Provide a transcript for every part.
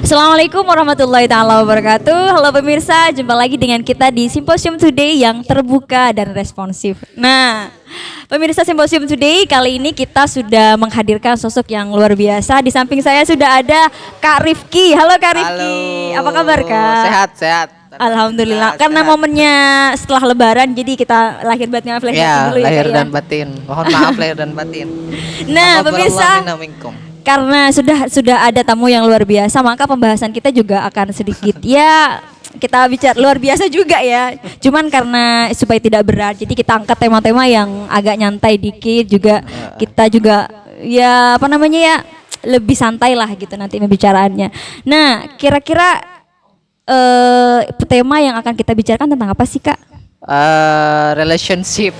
Assalamualaikum warahmatullahi taala wabarakatuh. Halo pemirsa, jumpa lagi dengan kita di Simposium Today yang terbuka dan responsif. Nah, pemirsa Simposium Today, kali ini kita sudah menghadirkan sosok yang luar biasa. Di samping saya sudah ada Kak Rifki. Halo Kak Rifki. Halo. Apa kabar Kak? Sehat. Alhamdulillah. Sehat, Karena sehat. momennya setelah Lebaran, jadi kita lahir batin flashback Ya, dulu ya lahir Kak, dan ya. batin. Mohon maaf lahir dan batin. Nah, Taqabbalallahu pemirsa, minna minkum. karena sudah ada tamu yang luar biasa, maka pembahasan kita juga akan sedikit ya kita bicara luar biasa juga ya. Cuman karena supaya tidak berat, jadi kita angkat tema-tema yang agak nyantai dikit juga. Kita juga ya apa namanya ya lebih santai lah gitu nanti pembicaraannya. Nah, kira-kira tema yang akan kita bicarakan tentang apa sih Kak? Relationship.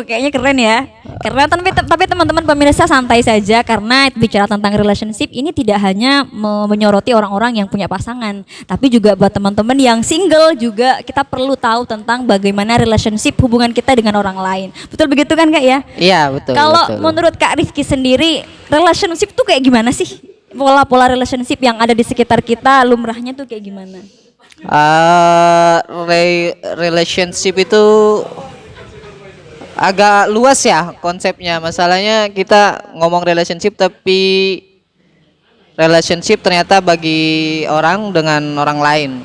Kayaknya keren ya. Karena tapi teman-teman pemirsa santai saja karena bicara tentang relationship ini tidak hanya menyoroti orang-orang yang punya pasangan, tapi juga buat teman-teman yang single juga kita perlu tahu tentang bagaimana relationship hubungan kita dengan orang lain. Betul begitu kan Kak ya? Iya, betul. Kalau betul. menurut Kak Rifki sendiri, relationship tuh kayak gimana sih? Pola-pola relationship yang ada di sekitar kita lumrahnya tuh kayak gimana? Relationship itu agak luas ya konsepnya. Masalahnya kita ngomong relationship tapi relationship ternyata bagi orang dengan orang lain.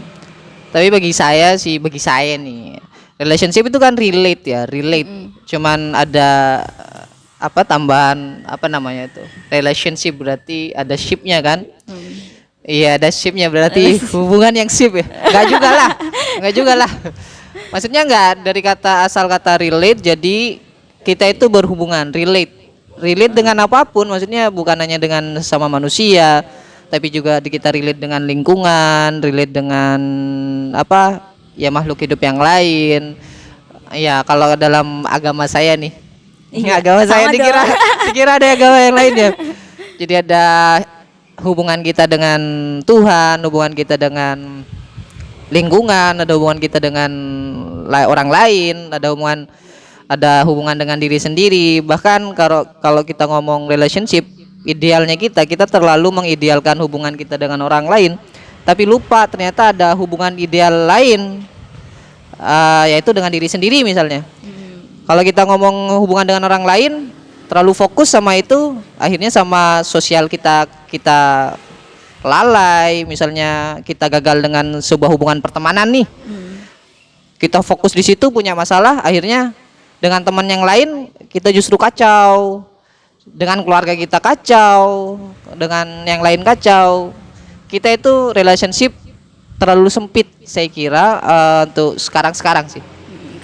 Tapi bagi saya nih, relationship itu kan relate. Cuman ada apa tambahan apa namanya itu? Relationship berarti ada ship-nya kan? Iya, ada ship-nya berarti hubungan yang ship ya. Enggak juga lah. Maksudnya enggak dari asal kata relate, jadi kita itu berhubungan relate dengan apapun, maksudnya bukan hanya dengan sama manusia, tapi juga kita relate dengan lingkungan, relate dengan apa ya makhluk hidup yang lain. Ya kalau dalam agama saya nih, Iya, agama saya sama dikira ada agama yang lain ya. Jadi ada hubungan kita dengan Tuhan, hubungan kita dengan lingkungan, ada hubungan kita dengan orang lain, ada hubungan dengan diri sendiri. Bahkan kalau kita ngomong relationship, idealnya kita terlalu mengidealkan hubungan kita dengan orang lain, tapi lupa ternyata ada hubungan ideal lain, yaitu dengan diri sendiri misalnya. Kalau kita ngomong hubungan dengan orang lain, terlalu fokus sama itu, akhirnya sama sosial kita lalai. Misalnya kita gagal dengan sebuah hubungan pertemanan nih, kita fokus di situ punya masalah, akhirnya dengan teman yang lain kita justru kacau, dengan keluarga kita kacau, dengan yang lain kacau. Kita itu relationship terlalu sempit saya kira untuk sekarang sih.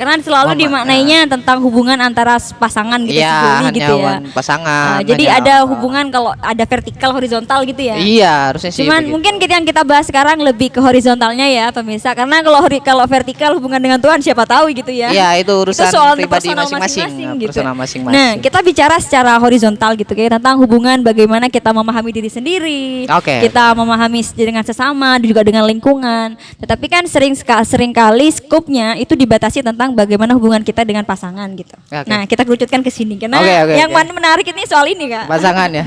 Karena selalu dimaknainya tentang hubungan antara pasangan gitu, Iya, gitu ya. hanya pasangan. Jadi hanya ada hubungan kalau ada vertikal horizontal gitu ya. Iya, harusnya sih. Cuman begitu. mungkin yang kita bahas sekarang lebih ke horizontalnya ya pemirsa. Karena kalau vertikal hubungan dengan Tuhan siapa tahu gitu ya. Iya, itu urusan soal pribadi personal masing-masing. gitu. Personal masing-masing. Nah, kita bicara secara horizontal gitu kayak tentang hubungan bagaimana kita memahami diri sendiri. Oke. Kita memahami dengan sesama juga dengan lingkungan. Tetapi kan sering kali skopnya itu dibatasi tentang bagaimana hubungan kita dengan pasangan gitu. Oke. Nah, kita kerucutkan ke sini karena Oke. yang menarik ini soal ini Kak. Pasangan ya.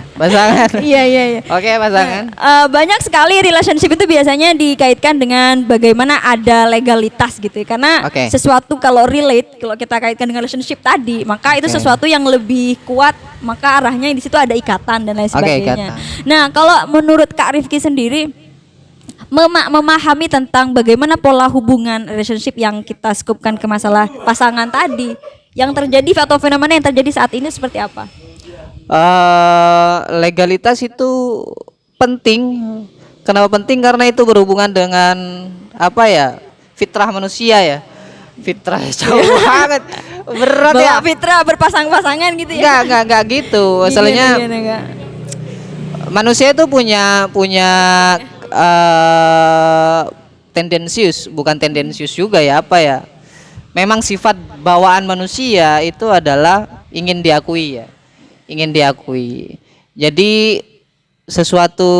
Iya. Oke, pasangan. Banyak sekali relationship itu biasanya dikaitkan dengan bagaimana ada legalitas gitu ya. Karena Oke. sesuatu kalau kita kaitkan dengan relationship tadi, maka itu Oke. sesuatu yang lebih kuat, maka arahnya di situ ada ikatan dan lain sebagainya. ikatan. Nah, kalau menurut Kak Rifki sendiri memahami tentang bagaimana pola hubungan relationship yang kita skupkan ke masalah pasangan tadi yang terjadi atau fenomena yang terjadi saat ini seperti apa? Legalitas itu penting. Kenapa penting? Karena itu berhubungan dengan apa ya? Fitrah manusia ya. Fitrah jauh banget. Berat ya. Bawa fitrah berpasang-pasangan gitu ya? Enggak gitu. Masalahnya Gimana, Kak? manusia itu punya bukan tendensius juga ya, apa ya? Memang sifat bawaan manusia itu adalah ingin diakui ya. Ingin diakui. Jadi sesuatu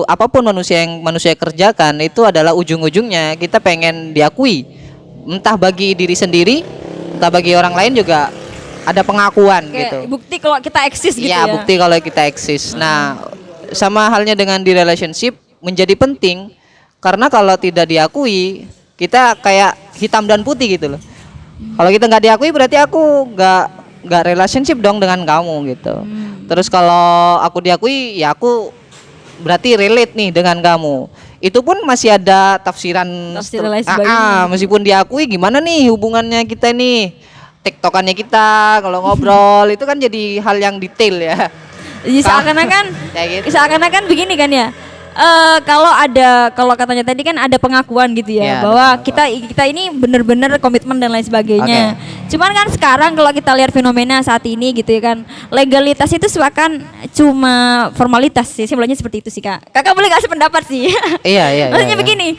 apapun yang manusia kerjakan itu adalah ujung-ujungnya kita pengen diakui. Entah bagi diri sendiri, entah bagi orang lain juga ada pengakuan Kayak gitu. bukti kalau kita eksis gitu ya. Iya, bukti kalau kita eksis. Nah, sama halnya dengan di relationship menjadi penting karena kalau tidak diakui kita kayak hitam dan putih gitu loh. Kalau kita nggak diakui berarti aku nggak relationship dong dengan kamu gitu. Terus kalau aku diakui ya aku berarti relate nih dengan kamu. Itu pun masih ada tafsiran lain sebagainya. meskipun diakui gimana nih hubungannya kita nih. Tektokannya kita kalau ngobrol itu kan jadi hal yang detail ya. Jadi seakan-akan Kayak gitu. seakan-akan begini kan ya. Kalau katanya tadi kan ada pengakuan gitu ya, Ya, bahwa kita ini benar-benar komitmen dan lain sebagainya. Cuman kan sekarang kalau kita lihat fenomena saat ini gitu ya kan, legalitas itu seakan cuma formalitas sih, sebenarnya seperti itu sih Kak. Kakak boleh kasih pendapat sih. Iya. Maksudnya begini,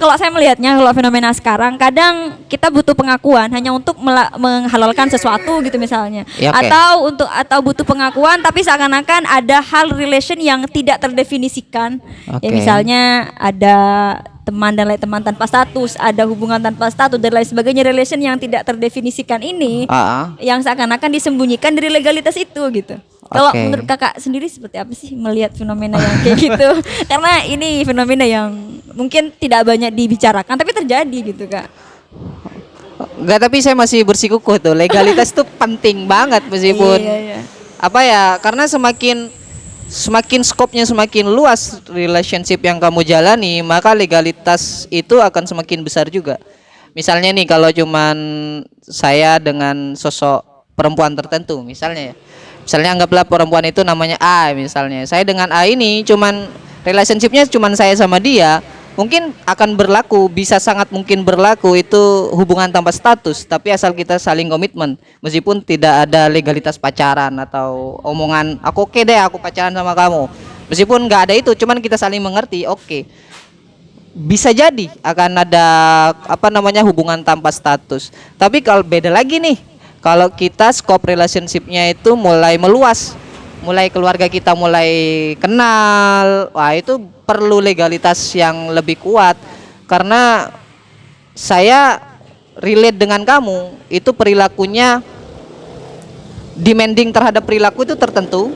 kalau saya melihatnya kalau fenomena sekarang kadang kita butuh pengakuan hanya untuk menghalalkan sesuatu gitu misalnya, Ya, oke. atau butuh pengakuan tapi seakan-akan ada hal relation yang tidak terdefinisikan. Ya Oke. misalnya ada teman dan lain teman tanpa status, ada hubungan tanpa status dan lain sebagainya, relation yang tidak terdefinisikan ini yang seakan-akan disembunyikan dari legalitas itu gitu. Kalau Oke. menurut kakak sendiri seperti apa sih melihat fenomena yang kayak gitu? Karena ini fenomena yang mungkin tidak banyak dibicarakan tapi terjadi gitu kak. Enggak, tapi saya masih bersikukuh tuh legalitas tuh penting banget meskipun Iya. apa ya, karena semakin skopnya semakin luas relationship yang kamu jalani, maka legalitas itu akan semakin besar juga. Misalnya nih kalau cuman saya dengan sosok perempuan tertentu misalnya ya. Misalnya anggaplah perempuan itu namanya A misalnya. Saya dengan A ini cuman relationshipnya cuman saya sama dia, mungkin akan berlaku, bisa sangat mungkin berlaku itu hubungan tanpa status, tapi asal kita saling komitmen meskipun tidak ada legalitas pacaran atau omongan aku oke deh aku pacaran sama kamu, meskipun nggak ada itu, cuman kita saling mengerti, oke. Bisa jadi akan ada hubungan tanpa status. Tapi kalau beda lagi nih, kalau kita scope relationshipnya itu mulai meluas, mulai keluarga kita mulai kenal, wah itu perlu legalitas yang lebih kuat. Karena saya relate dengan kamu, itu perilakunya demanding terhadap perilaku itu tertentu.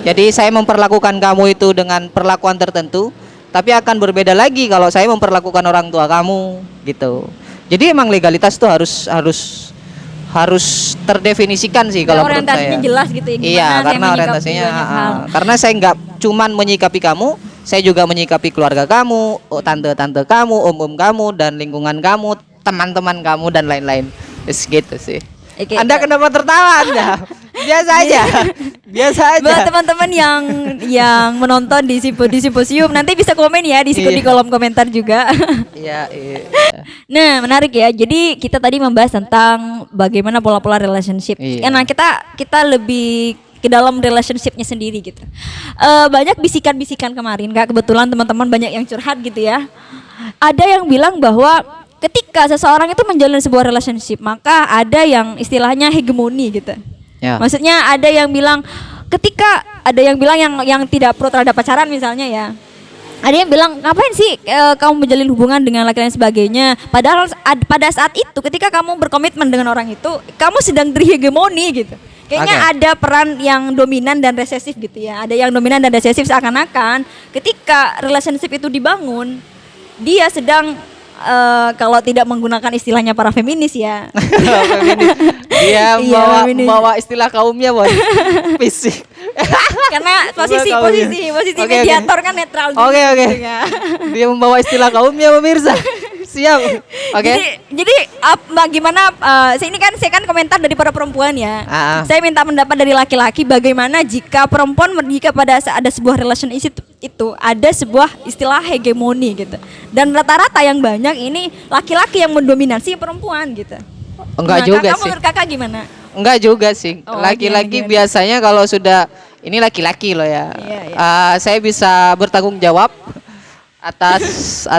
Jadi saya memperlakukan kamu itu dengan perlakuan tertentu, tapi akan berbeda lagi kalau saya memperlakukan orang tua kamu gitu. Jadi emang legalitas tuh harus terdefinisikan sih kalau menurut saya. Orientasinya jelas gitu ya. Gimana Iya, saya karena menyikapi orientasinya banyak hal. karena saya nggak cuman menyikapi kamu, saya juga menyikapi keluarga kamu, tante-tante kamu, om-om kamu dan lingkungan kamu, teman-teman kamu dan lain-lain. Gitu sih. Oke, Anda kenapa tertawa Anda? Biasa aja. Biasa aja. Buat teman-teman yang menonton di simposium nanti bisa komen ya di Iya. kolom komentar juga. Iya. Nah, menarik ya. Jadi kita tadi membahas tentang bagaimana pola-pola relationship. Iya. Nah, kita lebih ke dalam relationshipnya sendiri gitu. Banyak bisikan-bisikan kemarin, Kak. Kebetulan teman-teman banyak yang curhat gitu ya. Ada yang bilang bahwa ketika seseorang itu menjalin sebuah relationship, maka ada yang istilahnya hegemoni gitu. Ya. Maksudnya ada yang bilang yang tidak pro terhadap pacaran misalnya ya. Ada yang bilang ngapain sih kamu menjalin hubungan dengan laki-laki dan sebagainya. Padahal pada saat itu ketika kamu berkomitmen dengan orang itu, kamu sedang terhegemoni gitu. Kayaknya ada peran yang dominan dan resesif gitu ya. Ada yang dominan dan resesif seakan-akan ketika relationship itu dibangun, dia sedang kalau tidak menggunakan istilahnya para feminis ya. Feminis. Dia Iya, feminis. bawa istilah kaumnya boy. Fisik. Karena posisi Oke, mediator kan netral dulu Oke. gitu ya. Dia membawa istilah kaumnya pemirsa. Siap. Oke. Jadi gimana saya kan komentar dari para perempuan ya. Saya minta pendapat dari laki-laki bagaimana jika perempuan pada saat ada sebuah relationship itu ada sebuah istilah hegemoni gitu. Dan rata-rata yang banyak ini laki-laki yang mendominasi perempuan gitu. Enggak juga sih. Menurut kakak gimana? Enggak juga sih. Oh, Laki-laki gimana? biasanya kalau sudah ini laki-laki loh ya. Iya. Saya bisa bertanggung jawab atas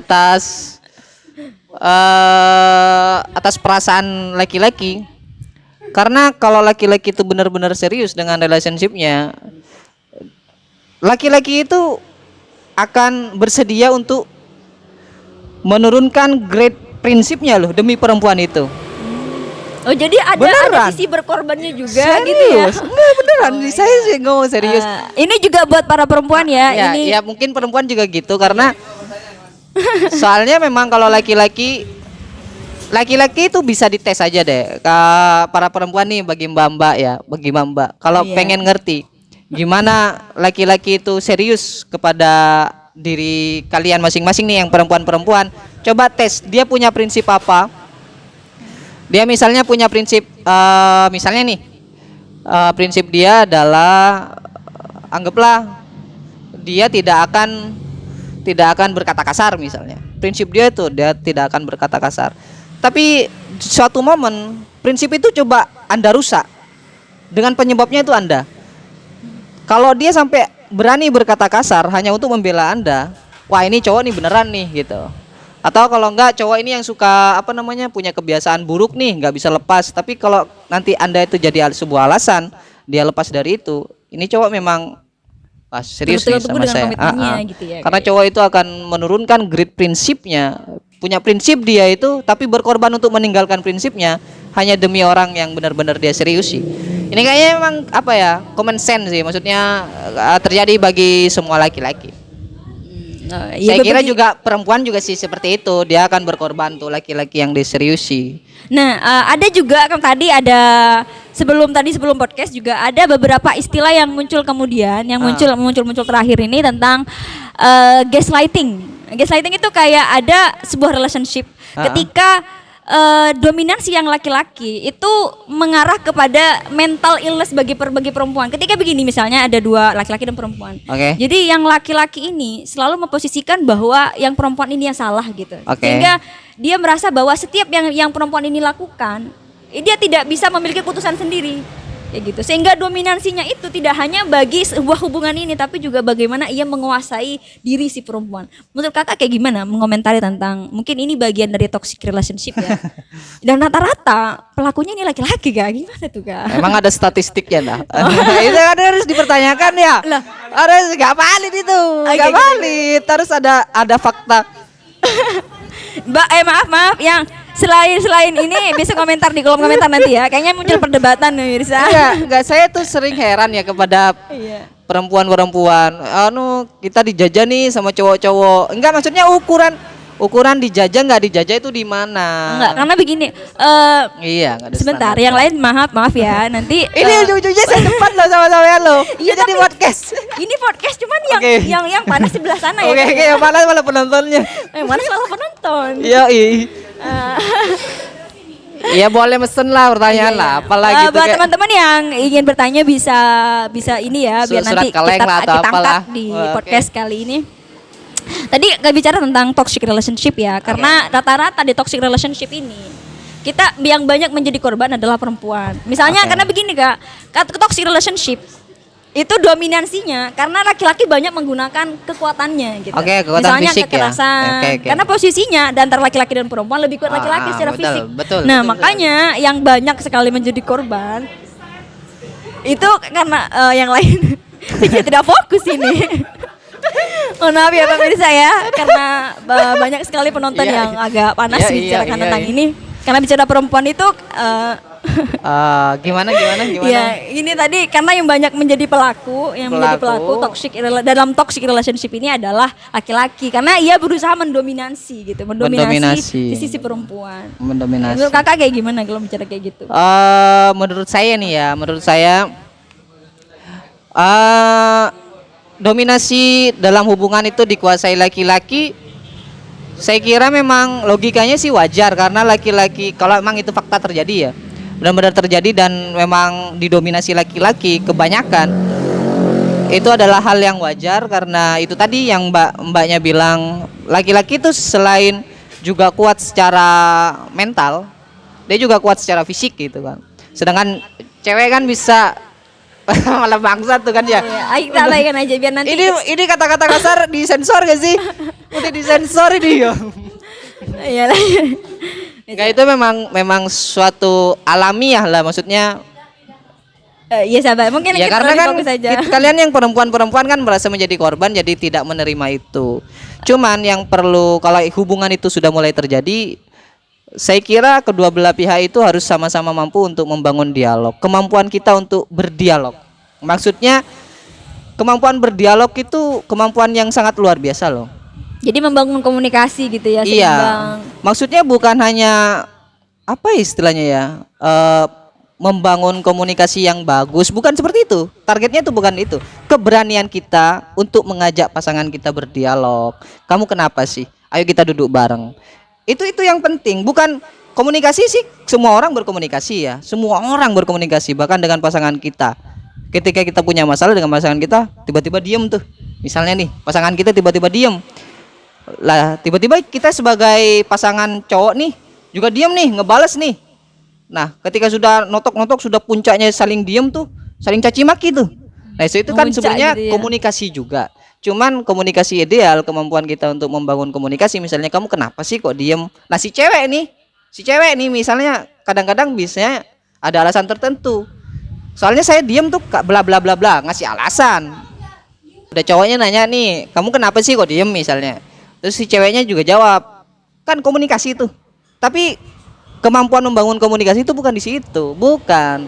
perasaan laki-laki. Karena kalau laki-laki itu benar-benar serius dengan relationshipnya, laki-laki itu akan bersedia untuk menurunkan grade prinsipnya loh demi perempuan itu. Oh jadi ada Beneran. sisi berkorbannya juga gitu ya. Serius? Enggak beneran, saya sih ngomong serius. Ini juga buat para perempuan ya. Ya, Ini ya mungkin perempuan juga gitu karena soalnya memang kalau laki-laki itu bisa dites aja deh. Para perempuan nih bagi mbak-mbak ya, bagi mbak-mbak. Kalau Iya. pengen ngerti gimana laki-laki itu serius kepada diri kalian masing-masing nih yang perempuan-perempuan, coba tes dia punya prinsip apa. Dia misalnya punya prinsip misalnya nih prinsip dia adalah anggaplah dia tidak akan berkata kasar misalnya. Prinsip dia itu dia tidak akan berkata kasar. Tapi suatu momen prinsip itu coba Anda rusak. Dengan penyebabnya itu Anda. Kalau dia sampai berani berkata kasar hanya untuk membela Anda, wah ini cowok nih beneran nih gitu. Atau kalau enggak cowok ini yang suka punya kebiasaan buruk nih, nggak bisa lepas. Tapi kalau nanti Anda itu jadi sebuah alasan dia lepas dari itu, ini cowok memang serius nih Betul-betul sama dengan saya. komitmennya gitu ya, Karena kayak. cowok itu akan menurunkan grade prinsipnya, punya prinsip dia itu, tapi berkorban untuk meninggalkan prinsipnya hanya demi orang yang benar-benar dia serius sih. Ini kayaknya memang common sense sih, maksudnya terjadi bagi semua laki-laki. ya Saya kira juga perempuan juga sih seperti itu, dia akan berkorban tuh laki-laki yang diseriusi. Nah, ada juga kan tadi ada sebelum podcast juga ada beberapa istilah yang muncul kemudian, yang muncul terakhir ini tentang gaslighting. Gaslighting itu kayak ada sebuah relationship ketika dominansi yang laki-laki itu mengarah kepada mental illness bagi perempuan. Ketika begini misalnya ada dua laki-laki dan perempuan. Oke. Jadi yang laki-laki ini selalu memposisikan bahwa yang perempuan ini yang salah gitu. Oke. Sehingga dia merasa bahwa setiap yang perempuan ini lakukan, dia tidak bisa memiliki keputusan sendiri. Ya gitu. Sehingga dominansinya itu tidak hanya bagi sebuah hubungan ini, tapi juga bagaimana ia menguasai diri si perempuan. Menurut kakak kayak gimana mengomentari tentang mungkin ini bagian dari toxic relationship ya? Dan rata-rata pelakunya ini laki-laki kak, gimana tuh kak? Emang ada statistiknya dah. Itu kan harus dipertanyakan ya. Lah. Harus nggak valid itu, nggak gitu. valid. Harus ada fakta. Mbak, maaf yang selain ini bisa komentar di kolom komentar nanti ya. Kayaknya muncul perdebatan nih Mirsa. Enggak, saya tuh sering heran ya kepada Iya. perempuan-perempuan. Kita dijajah nih sama cowok-cowok. Enggak, maksudnya ukuran dijajah nggak dijajah itu di mana? Enggak, karena begini. Iya, nggak ada Sebentar, standar. yang lain maaf ya. Nanti Ini ujung-ujungnya saya depan loh sama sampean loh. Iya, Kita di tapi- podcast. ini podcast cuman Oke. yang panas sebelah sana ya. Oke, Kak? oke, yang mana malah penontonnya. Yang panas malah penonton. Iya, iya. Eh, Iya boleh mesen lah pertanyaan lah, apalagi buat teman-teman yang ingin bertanya bisa ini ya biar Surat nanti kaleng lah atau kita apalah. angkat di Wah, podcast kali ini. Tadi nggak bicara tentang toxic relationship ya, karena rata-rata di toxic relationship ini kita yang banyak menjadi korban adalah perempuan. Misalnya Oke. karena begini kak, toxic relationship itu dominansinya karena laki-laki banyak menggunakan kekuatannya gitu. Oke, kekuatan Misalnya fisik ya. kekerasan. Oke. Karena posisinya dan antara laki-laki dan perempuan lebih kuat laki-laki secara betul, fisik. betul, Nah, betul, makanya yang banyak sekali menjadi korban itu karena yang lain tidak fokus ini. Oh maaf ya Pak Mirsa ya, karena banyak sekali penonton Iya, yang agak panas iya, bicarakan iya, tentang iya. ini. Karena bicara perempuan itu Gimana? ya ini tadi karena yang banyak menjadi pelaku, yang menjadi pelaku dalam toxic relationship ini adalah laki-laki karena ia berusaha mendominasi gitu, mendominasi di sisi perempuan. Mendominasi. Menurut kakak kayak gimana kalau bicara kayak gitu? Menurut saya dominasi dalam hubungan itu dikuasai laki-laki. Saya kira memang logikanya sih wajar karena laki-laki kalau memang itu fakta terjadi ya, benar-benar terjadi dan memang didominasi laki-laki kebanyakan, itu adalah hal yang wajar karena itu tadi yang mbaknya bilang, laki-laki itu selain juga kuat secara mental, dia juga kuat secara fisik gitu kan. Sedangkan cewek kan bisa malah bangsat tuh kan ya. Ayo kita abaikan aja biar nanti Ini kata-kata kasar disensor gak sih? Udah disensor ini ya. Iyalah. Enggak, itu memang suatu alamiah lah, maksudnya. Iya sabar, mungkin Ya kita karena lebih kan fokus aja. kalian yang perempuan-perempuan kan merasa menjadi korban jadi tidak menerima itu. Cuman yang perlu kalau hubungan itu sudah mulai terjadi, Saya kira kedua belah pihak itu harus sama-sama mampu untuk membangun dialog. Kemampuan kita untuk berdialog. Maksudnya kemampuan berdialog itu kemampuan yang sangat luar biasa loh. Jadi membangun komunikasi gitu ya, Iya. seimbang. Maksudnya bukan hanya apa istilahnya ya? Membangun komunikasi yang bagus, bukan seperti itu. Targetnya itu bukan itu. Keberanian kita untuk mengajak pasangan kita berdialog. Kamu kenapa sih? Ayo kita duduk bareng. Itu yang penting, bukan komunikasi sih. Semua orang berkomunikasi ya. Semua orang berkomunikasi bahkan dengan pasangan kita. Ketika kita punya masalah dengan pasangan kita, tiba-tiba diem tuh. Misalnya nih, pasangan kita tiba-tiba diem. Lah, tiba-tiba kita sebagai pasangan cowok nih juga diem nih, ngebales nih. Nah, ketika sudah notok-notok, sudah puncaknya saling diem tuh, saling caci maki tuh. Nah, itu kan Memuncak sebenarnya gitu ya. komunikasi juga. Cuman komunikasi ideal, kemampuan kita untuk membangun komunikasi. Misalnya kamu kenapa sih kok diem? Nah, si cewek nih misalnya kadang-kadang biasanya ada alasan tertentu. Soalnya saya diem tuh bla bla bla bla, ngasih alasan. Udah cowoknya nanya nih, kamu kenapa sih kok diem misalnya? Terus si ceweknya juga jawab. Kan komunikasi itu. Tapi kemampuan membangun komunikasi itu bukan di situ, bukan.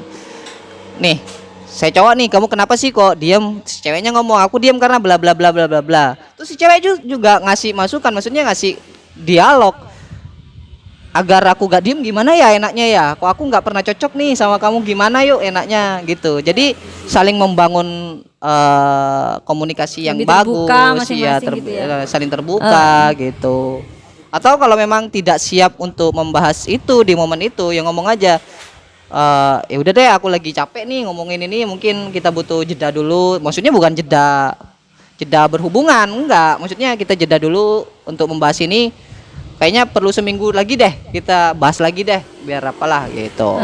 Nih, saya cowok nih, kamu kenapa sih kok diem? Si ceweknya ngomong, aku diem karena bla bla bla bla bla bla. Terus si cewek juga ngasih masukan, maksudnya ngasih dialog. Agar aku gak diem gimana ya enaknya ya? Kok aku nggak pernah cocok nih sama kamu, gimana yuk enaknya gitu. Jadi saling membangun komunikasi yang Lebih terbuka bagus, ya, masing-masing gitu ya. saling terbuka gitu. Atau kalau memang tidak siap untuk membahas itu di momen itu, ya ngomong aja. Ya udah deh, aku lagi capek nih ngomongin ini, mungkin kita butuh jeda dulu. Maksudnya bukan jeda berhubungan, enggak. Maksudnya kita jeda dulu untuk membahas ini. Kayaknya perlu seminggu lagi deh, kita bahas lagi deh, biar apalah gitu.